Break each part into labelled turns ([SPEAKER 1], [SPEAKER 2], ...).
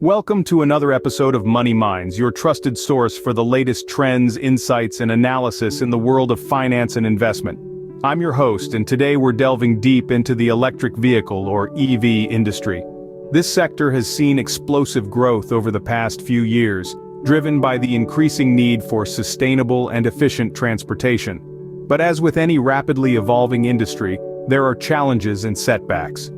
[SPEAKER 1] Welcome to another episode of Money Minds, your trusted source for the latest trends, insights, and analysis in the world of finance and investment. I'm your host, and today we're delving deep into the electric vehicle or EV industry. This sector has seen explosive growth over the past few years, driven by the increasing need for sustainable and efficient transportation. But as with any rapidly evolving industry, there are challenges and setbacks.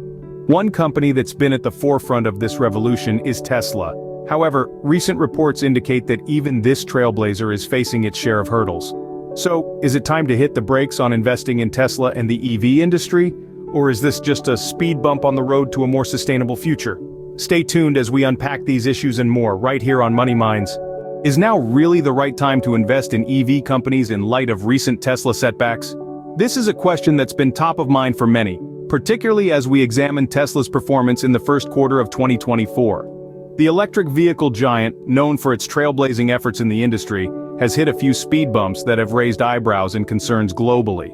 [SPEAKER 1] One company that's been at the forefront of this revolution is Tesla. However, recent reports indicate that even this trailblazer is facing its share of hurdles. So, is it time to hit the brakes on investing in Tesla and the EV industry? Or is this just a speed bump on the road to a more sustainable future? Stay tuned as we unpack these issues and more right here on Money Minds. Is now really the right time to invest in EV companies in light of recent Tesla setbacks? This is a question that's been top of mind for many, particularly as we examine Tesla's performance in the first quarter of 2024. The electric vehicle giant, known for its trailblazing efforts in the industry, has hit a few speed bumps that have raised eyebrows and concerns globally.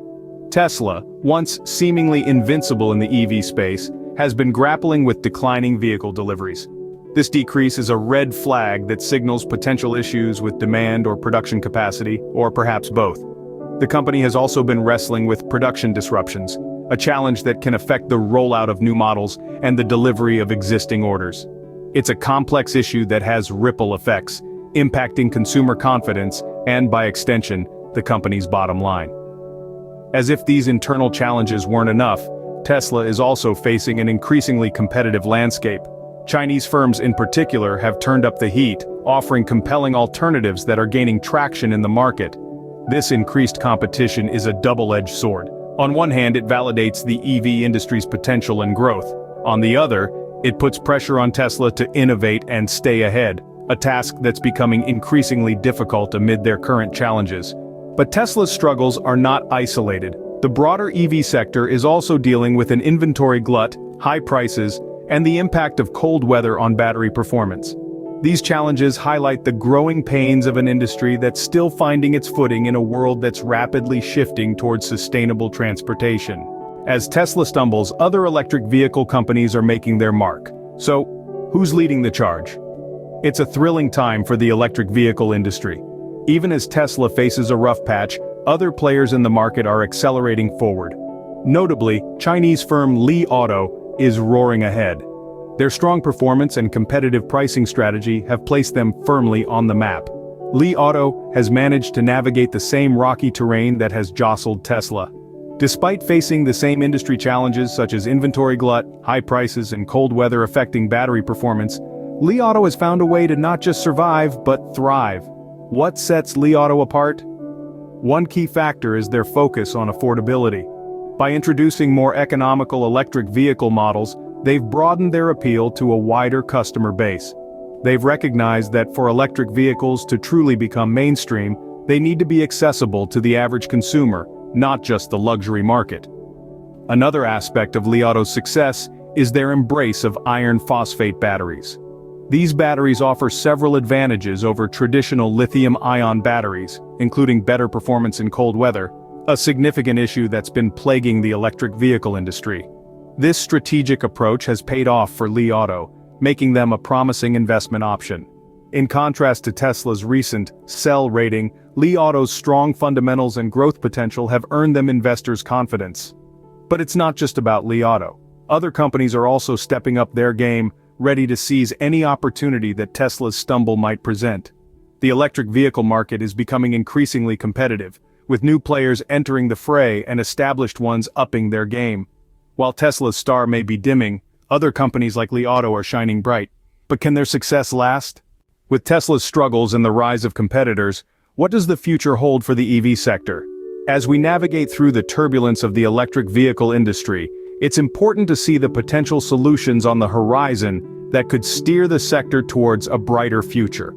[SPEAKER 1] Tesla, once seemingly invincible in the EV space, has been grappling with declining vehicle deliveries. This decrease is a red flag that signals potential issues with demand or production capacity, or perhaps both. The company has also been wrestling with production disruptions, a challenge that can affect the rollout of new models and the delivery of existing orders. It's a complex issue that has ripple effects, impacting consumer confidence and, by extension, the company's bottom line. As if these internal challenges weren't enough, Tesla is also facing an increasingly competitive landscape. Chinese firms in particular have turned up the heat, offering compelling alternatives that are gaining traction in the market. This increased competition is a double-edged sword. On one hand, it validates the EV industry's potential and growth. On the other, it puts pressure on Tesla to innovate and stay ahead, a task that's becoming increasingly difficult amid their current challenges. But Tesla's struggles are not isolated. The broader EV sector is also dealing with an inventory glut, high prices, and the impact of cold weather on battery performance. These challenges highlight the growing pains of an industry that's still finding its footing in a world that's rapidly shifting towards sustainable transportation. As Tesla stumbles, other electric vehicle companies are making their mark. So, who's leading the charge? It's a thrilling time for the electric vehicle industry. Even as Tesla faces a rough patch, other players in the market are accelerating forward. Notably, Chinese firm Li Auto is roaring ahead. Their strong performance and competitive pricing strategy have placed them firmly on the map. Li Auto has managed to navigate the same rocky terrain that has jostled Tesla. Despite facing the same industry challenges such as inventory glut, high prices, and cold weather affecting battery performance, Li Auto has found a way to not just survive, but thrive. What sets Li Auto apart? One key factor is their focus on affordability. By introducing more economical electric vehicle models, they've broadened their appeal to a wider customer base. They've recognized that for electric vehicles to truly become mainstream, they need to be accessible to the average consumer, not just the luxury market. Another aspect of Li Auto's success is their embrace of iron phosphate batteries. These batteries offer several advantages over traditional lithium-ion batteries, including better performance in cold weather, a significant issue that's been plaguing the electric vehicle industry. This strategic approach has paid off for Li Auto, making them a promising investment option. In contrast to Tesla's recent sell rating, Li Auto's strong fundamentals and growth potential have earned them investors' confidence. But it's not just about Li Auto. Other companies are also stepping up their game, ready to seize any opportunity that Tesla's stumble might present. The electric vehicle market is becoming increasingly competitive, with new players entering the fray and established ones upping their game. While Tesla's star may be dimming, other companies like Li Auto are shining bright. But can their success last? With Tesla's struggles and the rise of competitors, what does the future hold for the EV sector? As we navigate through the turbulence of the electric vehicle industry, it's important to see the potential solutions on the horizon that could steer the sector towards a brighter future.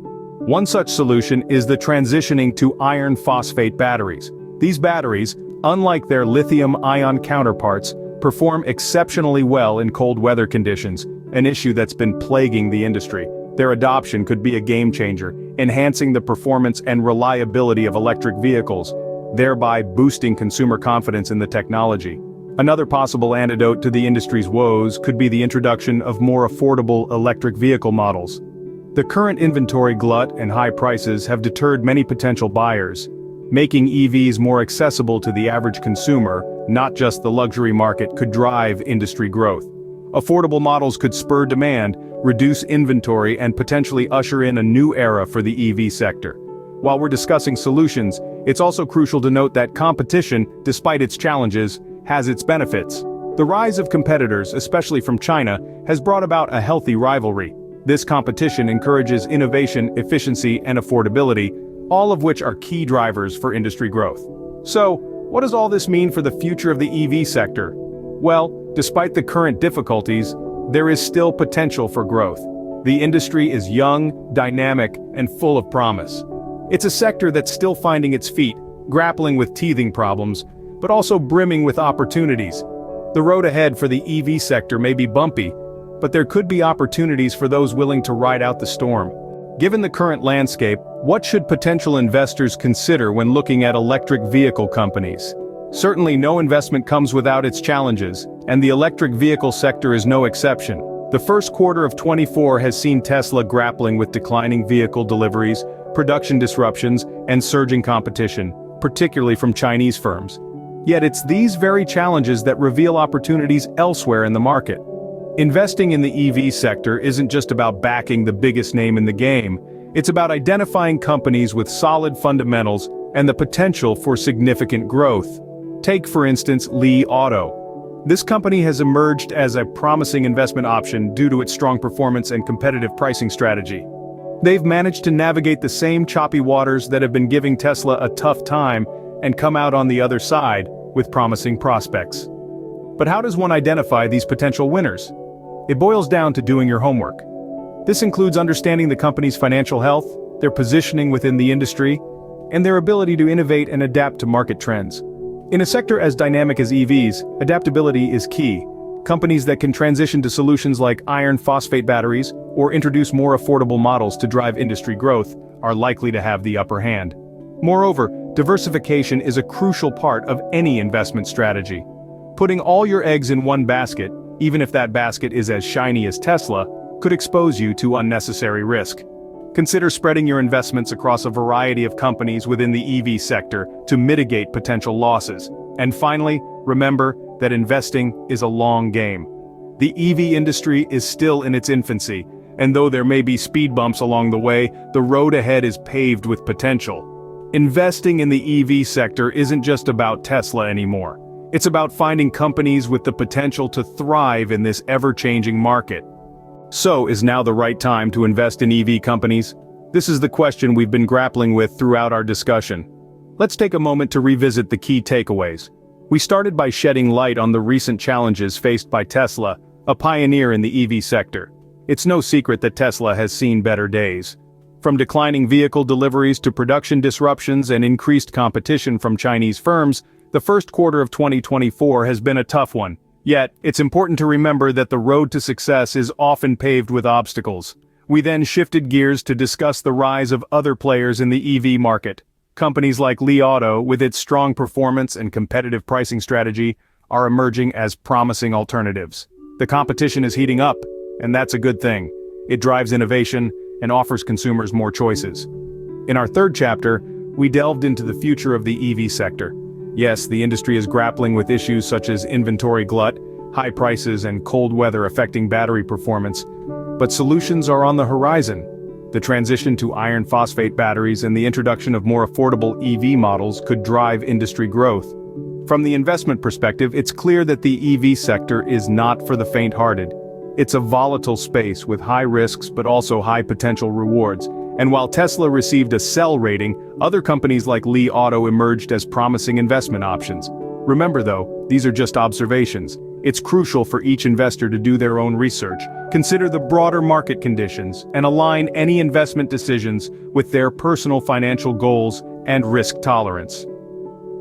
[SPEAKER 1] One such solution is the transitioning to iron phosphate batteries. These batteries, unlike their lithium-ion counterparts, perform exceptionally well in cold weather conditions, an issue that's been plaguing the industry. Their adoption could be a game-changer, enhancing the performance and reliability of electric vehicles, thereby boosting consumer confidence in the technology. Another possible antidote to the industry's woes could be the introduction of more affordable electric vehicle models. The current inventory glut and high prices have deterred many potential buyers, making EVs more accessible to the average consumer, not just the luxury market, could drive industry growth. Affordable models could spur demand, reduce inventory, and potentially usher in a new era for the EV sector. While we're discussing solutions, it's also crucial to note that competition, despite its challenges, has its benefits. The rise of competitors, especially from China, has brought about a healthy rivalry. This competition encourages innovation, efficiency, and affordability, all of which are key drivers for industry growth. So, what does all this mean for the future of the EV sector? Well, despite the current difficulties, there is still potential for growth. The industry is young, dynamic, and full of promise. It's a sector that's still finding its feet, grappling with teething problems, but also brimming with opportunities. The road ahead for the EV sector may be bumpy, but there could be opportunities for those willing to ride out the storm. Given the current landscape, what should potential investors consider when looking at electric vehicle companies? Certainly no investment comes without its challenges, and the electric vehicle sector is no exception. The first quarter of 2024 has seen Tesla grappling with declining vehicle deliveries, production disruptions, and surging competition, particularly from Chinese firms. Yet it's these very challenges that reveal opportunities elsewhere in the market. Investing in the EV sector isn't just about backing the biggest name in the game, it's about identifying companies with solid fundamentals and the potential for significant growth. Take, for instance, Li Auto. This company has emerged as a promising investment option due to its strong performance and competitive pricing strategy. They've managed to navigate the same choppy waters that have been giving Tesla a tough time and come out on the other side with promising prospects. But how does one identify these potential winners? It boils down to doing your homework. This includes understanding the company's financial health, their positioning within the industry, and their ability to innovate and adapt to market trends. In a sector as dynamic as EVs, adaptability is key. Companies that can transition to solutions like iron phosphate batteries or introduce more affordable models to drive industry growth are likely to have the upper hand. Moreover, diversification is a crucial part of any investment strategy. Putting all your eggs in one basket, even if that basket is as shiny as Tesla, could expose you to unnecessary risk. Consider spreading your investments across a variety of companies within the EV sector to mitigate potential losses. And finally, remember that investing is a long game. The EV industry is still in its infancy, and though there may be speed bumps along the way, the road ahead is paved with potential. Investing in the EV sector isn't just about Tesla anymore. It's about finding companies with the potential to thrive in this ever-changing market. So, is now the right time to invest in EV companies? This is the question we've been grappling with throughout our discussion. Let's take a moment to revisit the key takeaways. We started by shedding light on the recent challenges faced by Tesla, a pioneer in the EV sector. It's no secret that Tesla has seen better days. From declining vehicle deliveries to production disruptions and increased competition from Chinese firms, the first quarter of 2024 has been a tough one. Yet, it's important to remember that the road to success is often paved with obstacles. We then shifted gears to discuss the rise of other players in the EV market. Companies like Li Auto, with its strong performance and competitive pricing strategy, are emerging as promising alternatives. The competition is heating up, and that's a good thing. It drives innovation and offers consumers more choices. In our third chapter, we delved into the future of the EV sector. Yes, the industry is grappling with issues such as inventory glut, high prices, and cold weather affecting battery performance, but solutions are on the horizon. The transition to iron phosphate batteries and the introduction of more affordable EV models could drive industry growth. From the investment perspective, it's clear that the EV sector is not for the faint-hearted. It's a volatile space with high risks but also high potential rewards. And while Tesla received a sell rating, other companies like Li Auto emerged as promising investment options. Remember though, these are just observations. It's crucial for each investor to do their own research, consider the broader market conditions, and align any investment decisions with their personal financial goals and risk tolerance.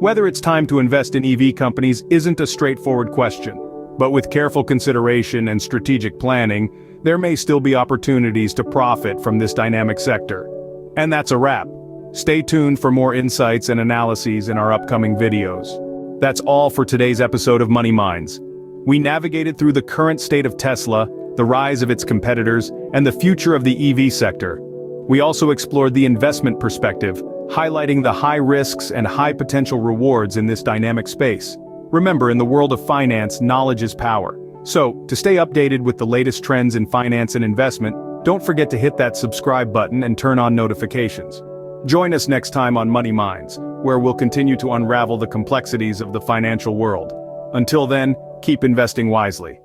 [SPEAKER 1] Whether it's time to invest in EV companies isn't a straightforward question, but with careful consideration and strategic planning, there may still be opportunities to profit from this dynamic sector. And that's a wrap. Stay tuned for more insights and analyses in our upcoming videos. That's all for today's episode of Money Minds. We navigated through the current state of Tesla, the rise of its competitors, and the future of the EV sector. We also explored the investment perspective, highlighting the high risks and high potential rewards in this dynamic space. Remember, in the world of finance, knowledge is power. So, to stay updated with the latest trends in finance and investment, don't forget to hit that subscribe button and turn on notifications. Join us next time on Money Minds, where we'll continue to unravel the complexities of the financial world. Until then, keep investing wisely.